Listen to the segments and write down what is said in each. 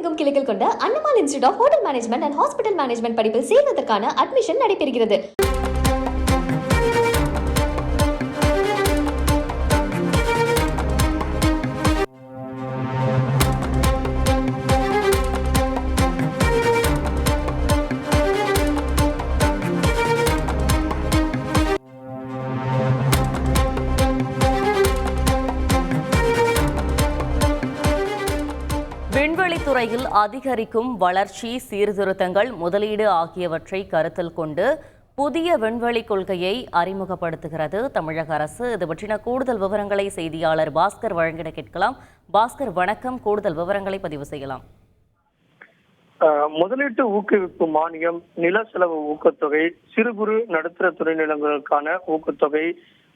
தமிழகமெங்கும் கிளைகள் கொண்ட Annamalai institute of hotel management and hospital management படிப்பில் சேர்வதற்கான அட்மிஷன் நடைபெறுகிறது. விண்வெளித்துறையில் அதிகரிக்கும் வளர்ச்சி, சீர்திருத்தங்கள், முதலீடு ஆகியவற்றை கருத்தில் கொண்டு புதிய விண்வெளி கொள்கையை அறிமுகப்படுத்துகிறது தமிழக அரசு. இது பற்றின கூடுதல் விவரங்களை செய்தியாளர் பாஸ்கர் வழங்கிட கேட்கலாம். பாஸ்கர், வணக்கம். கூடுதல் விவரங்களை பதிவு செய்யலாம். முதலீட்டு ஊக்குவிப்பு மானியம், நில செலவு ஊக்கத்தொகை, சிறு குறு நடுத்தர துணை நிலங்களுக்கான ஊக்கத்தொகை,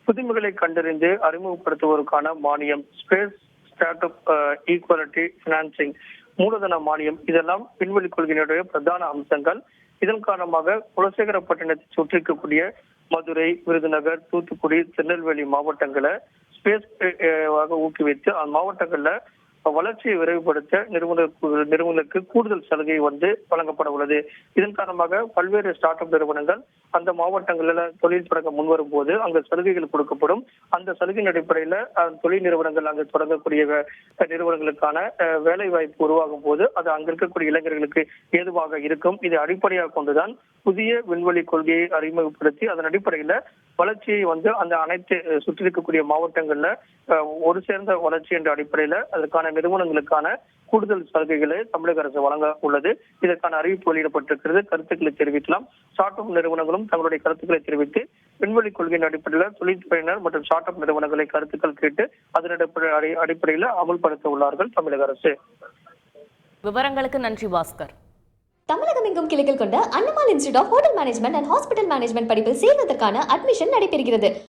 புதுமைகளை கண்டறிந்து அறிமுகப்படுத்துவதற்கான மானியம், space start up equality financing, மூலதன மானியம், இதெல்லாம் விண்வெளி கொள்கையினுடைய பிரதான அம்சங்கள். இதன் காரணமாக குலசேகரப்பட்டினத்தை சுற்றிருக்கக்கூடிய மதுரை, விருதுநகர், தூத்துக்குடி, திருநெல்வேலி மாவட்டங்களை ஸ்பேஸ் ஊக்குவித்து அந்த மாவட்டங்கள்ல வளர்ச்சியை விரைவுபடுத்த நிறுவனங்களுக்கு கூடுதல் சலுகை வழங்கப்பட உள்ளது. இதன் காரணமாக பல்வேறு ஸ்டார்ட் அப் நிறுவனங்கள் அந்த மாவட்டங்களில் தொழில் தொடங்க முன்வரும் போது அங்கு சலுகைகள் கொடுக்கப்படும். அந்த சலுகையின் அடிப்படையில தொழில் நிறுவனங்கள் அங்கு தொடங்கக்கூடிய நிறுவனங்களுக்கான வேலை வாய்ப்பு உருவாகும் போது அது அங்க இருக்கக்கூடிய இளைஞர்களுக்கு ஏதுவாக இருக்கும். இதை அடிப்படையாக கொண்டுதான் புதிய விண்வெளி கொள்கையை அறிமுகப்படுத்தி அதன் அடிப்படையில வளர்ச்சியை அந்த அனைத்து சுற்றி இருக்கக்கூடிய மாவட்டங்கள்ல ஒரு சேர்ந்த வளர்ச்சி என்ற அடிப்படையில அதற்கான நிறுவனங்களுக்கான கூடுதல் சலுகைகளை தமிழக அரசு வழங்க உள்ளது. இதற்கான அறிவிப்பு வெளியிடப்பட்டிருக்கிறது. கருத்துக்களை தெரிவிக்கலாம். ஸ்டார்ட் அப் நிறுவனங்களும் தங்களுடைய கருத்துக்களை தெரிவித்து விண்வெளி கொள்கையின் அடிப்படையில் தொழில்துறையினர் மற்றும் ஸ்டார்ட் அப் நிறுவனங்களை கருத்துக்கள் கேட்டு அதன் அடிப்படையில் அமல்படுத்த உள்ளார்கள் தமிழக அரசு. விவரங்களுக்கு நன்றி பாஸ்கர். தமிழகமெங்கும் கிளைகள் கொண்ட Annamalai institute of hotel management and hospital management படிப்பில் சேர்வதற்கான அட்மிஷன் நடைபெறுகிறது.